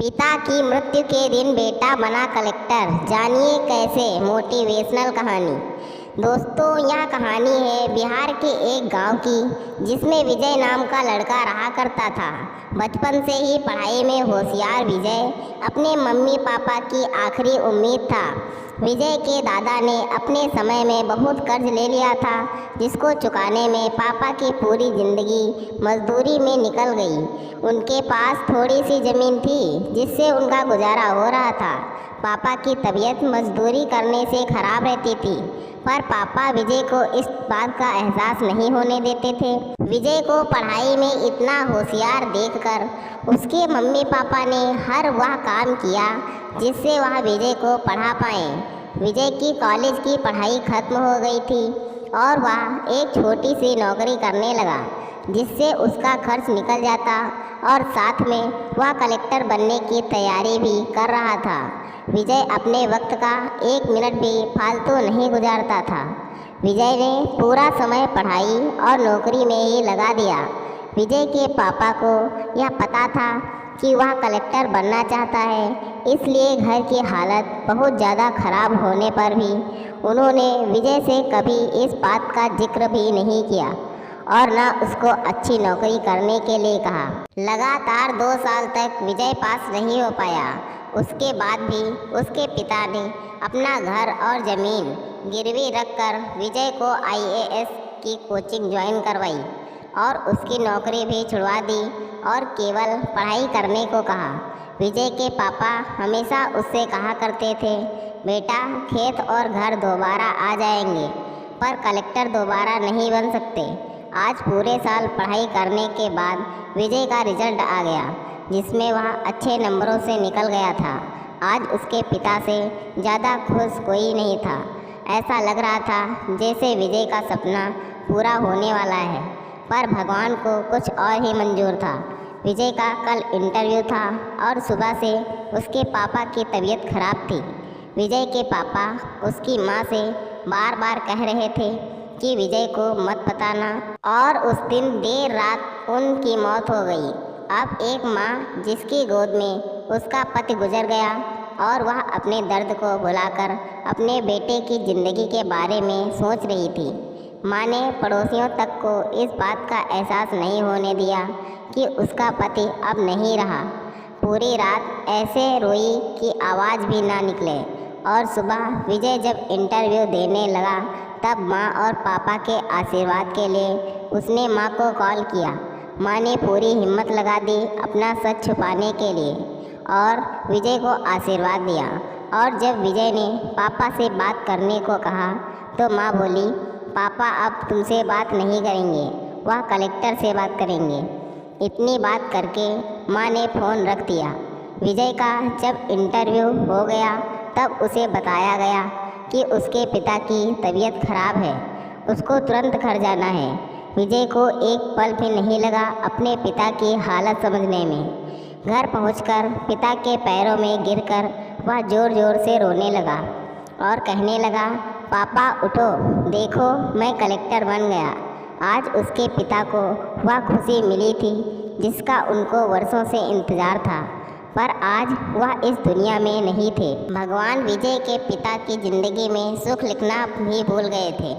पिता की मृत्यु के दिन बेटा बना कलेक्टर, जानिए कैसे। मोटिवेशनल कहानी। दोस्तों, यह कहानी है बिहार के एक गांव की, जिसमें विजय नाम का लड़का रहा करता था। बचपन से ही पढ़ाई में होशियार विजय अपने मम्मी पापा की आखिरी उम्मीद था। विजय के दादा ने अपने समय में बहुत कर्ज ले लिया था, जिसको चुकाने में पापा की पूरी जिंदगी मजदूरी में निकल गई। उनके पास थोड़ी सी ज़मीन थी, जिससे उनका गुजारा हो रहा था। पापा की तबीयत मजदूरी करने से खराब रहती थी, पर पापा विजय को इस बात का एहसास नहीं होने देते थे। विजय को पढ़ाई में इतना होशियार देखकर उसके मम्मी पापा ने हर वह काम किया जिससे वह विजय को पढ़ा पाए। विजय की कॉलेज की पढ़ाई खत्म हो गई थी और वह एक छोटी सी नौकरी करने लगा, जिससे उसका खर्च निकल जाता और साथ में वह कलेक्टर बनने की तैयारी भी कर रहा था। विजय अपने वक्त का एक मिनट भी फालतू नहीं गुजारता था। विजय ने पूरा समय पढ़ाई और नौकरी में ही लगा दिया। विजय के पापा को यह पता था कि वह कलेक्टर बनना चाहता है, इसलिए घर की हालत बहुत ज़्यादा खराब होने पर भी उन्होंने विजय से कभी इस बात का जिक्र भी नहीं किया और न उसको अच्छी नौकरी करने के लिए कहा। लगातार 2 साल तक विजय पास नहीं हो पाया। उसके बाद भी उसके पिता ने अपना घर और ज़मीन गिरवी रखकर विजय को IAS की कोचिंग ज्वाइन करवाई और उसकी नौकरी भी छुड़वा दी और केवल पढ़ाई करने को कहा। विजय के पापा हमेशा उससे कहा करते थे, बेटा खेत और घर दोबारा आ जाएंगे, पर कलेक्टर दोबारा नहीं बन सकते। आज पूरे साल पढ़ाई करने के बाद विजय का रिजल्ट आ गया, जिसमें वह अच्छे नंबरों से निकल गया था। आज उसके पिता से ज़्यादा खुश कोई नहीं था। ऐसा लग रहा था जैसे विजय का सपना पूरा होने वाला है, पर भगवान को कुछ और ही मंजूर था। विजय का कल इंटरव्यू था और सुबह से उसके पापा की तबीयत खराब थी। विजय के पापा उसकी माँ से बार बार कह रहे थे कि विजय को मत बताना, और उस दिन देर रात उनकी मौत हो गई। अब एक माँ जिसकी गोद में उसका पति गुजर गया और वह अपने दर्द को भुलाकर अपने बेटे की ज़िंदगी के बारे में सोच रही थी। माँ ने पड़ोसियों तक को इस बात का एहसास नहीं होने दिया कि उसका पति अब नहीं रहा। पूरी रात ऐसे रोई कि आवाज़ भी ना निकले, और सुबह विजय जब इंटरव्यू देने लगा तब माँ और पापा के आशीर्वाद के लिए उसने माँ को कॉल किया। माँ ने पूरी हिम्मत लगा दी अपना सच छुपाने के लिए और विजय को आशीर्वाद दिया। और जब विजय ने पापा से बात करने को कहा तो माँ बोली, पापा अब तुमसे बात नहीं करेंगे, वह कलेक्टर से बात करेंगे। इतनी बात करके माँ ने फ़ोन रख दिया। विजय का जब इंटरव्यू हो गया तब उसे बताया गया कि उसके पिता की तबीयत खराब है, उसको तुरंत घर जाना है। विजय को एक पल भी नहीं लगा अपने पिता की हालत समझने में। घर पहुंचकर पिता के पैरों में गिरकर वह ज़ोर ज़ोर से रोने लगा और कहने लगा, पापा उठो, देखो मैं कलेक्टर बन गया। आज उसके पिता को वह खुशी मिली थी जिसका उनको वर्षों से इंतज़ार था, पर आज वह इस दुनिया में नहीं थे। भगवान विजय के पिता की ज़िंदगी में सुख लिखना भी भूल गए थे।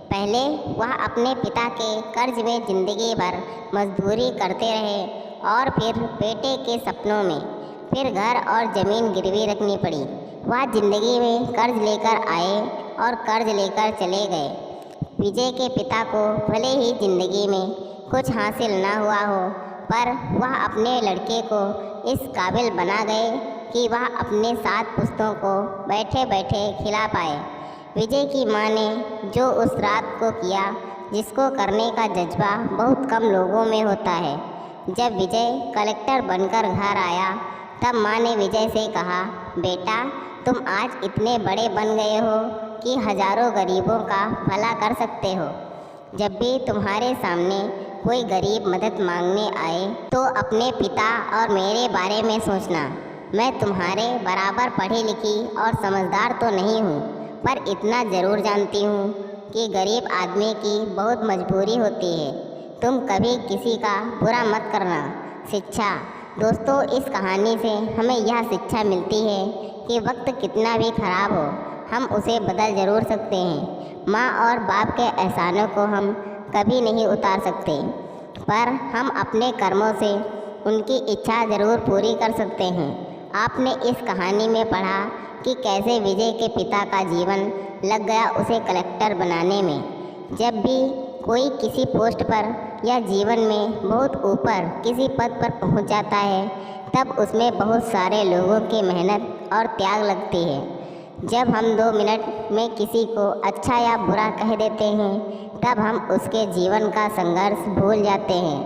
पहले वह अपने पिता के कर्ज में ज़िंदगी भर मजदूरी करते रहे और फिर बेटे के सपनों में फिर घर और ज़मीन गिरवी रखनी पड़ी। वह ज़िंदगी में कर्ज लेकर आए और कर्ज लेकर चले गए। विजय के पिता को भले ही ज़िंदगी में कुछ हासिल ना हुआ हो, पर वह अपने लड़के को इस काबिल बना गए कि वह अपने 7 पुश्तों को बैठे बैठे खिला पाए। विजय की माँ ने जो उस रात को किया, जिसको करने का जज्बा बहुत कम लोगों में होता है। जब विजय कलेक्टर बनकर घर आया तब माँ ने विजय से कहा, बेटा तुम आज इतने बड़े बन गए हो कि हज़ारों गरीबों का भला कर सकते हो। जब भी तुम्हारे सामने कोई गरीब मदद मांगने आए तो अपने पिता और मेरे बारे में सोचना। मैं तुम्हारे बराबर पढ़ी लिखी और समझदार तो नहीं हूँ, पर इतना ज़रूर जानती हूँ कि गरीब आदमी की बहुत मजबूरी होती है। तुम कभी किसी का बुरा मत करना। शिक्षा दोस्तों, इस कहानी से हमें यह शिक्षा मिलती है कि वक्त कितना भी खराब हो, हम उसे बदल ज़रूर सकते हैं। माँ और बाप के एहसानों को हम कभी नहीं उतार सकते, पर हम अपने कर्मों से उनकी इच्छा ज़रूर पूरी कर सकते हैं। आपने इस कहानी में पढ़ा कि कैसे विजय के पिता का जीवन लग गया उसे कलेक्टर बनाने में। जब भी कोई किसी पोस्ट पर या जीवन में बहुत ऊपर किसी पद पर पहुंच जाता है, तब उसमें बहुत सारे लोगों की मेहनत और त्याग लगती है। जब हम 2 मिनट में किसी को अच्छा या बुरा कह देते हैं, तब हम उसके जीवन का संघर्ष भूल जाते हैं।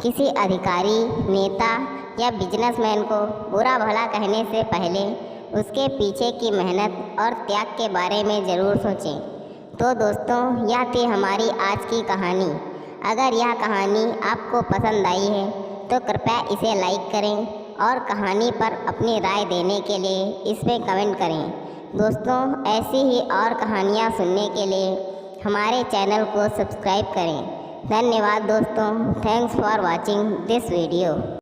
किसी अधिकारी, नेता या बिजनेसमैन को बुरा भला कहने से पहले उसके पीछे की मेहनत और त्याग के बारे में ज़रूर सोचें। तो दोस्तों, यह थी हमारी आज की कहानी। अगर यह कहानी आपको पसंद आई है तो कृपया इसे लाइक करें और कहानी पर अपनी राय देने के लिए इसमें कमेंट करें। दोस्तों, ऐसी ही और कहानियाँ सुनने के लिए हमारे चैनल को सब्सक्राइब करें। धन्यवाद दोस्तों। Thanks for watching this video.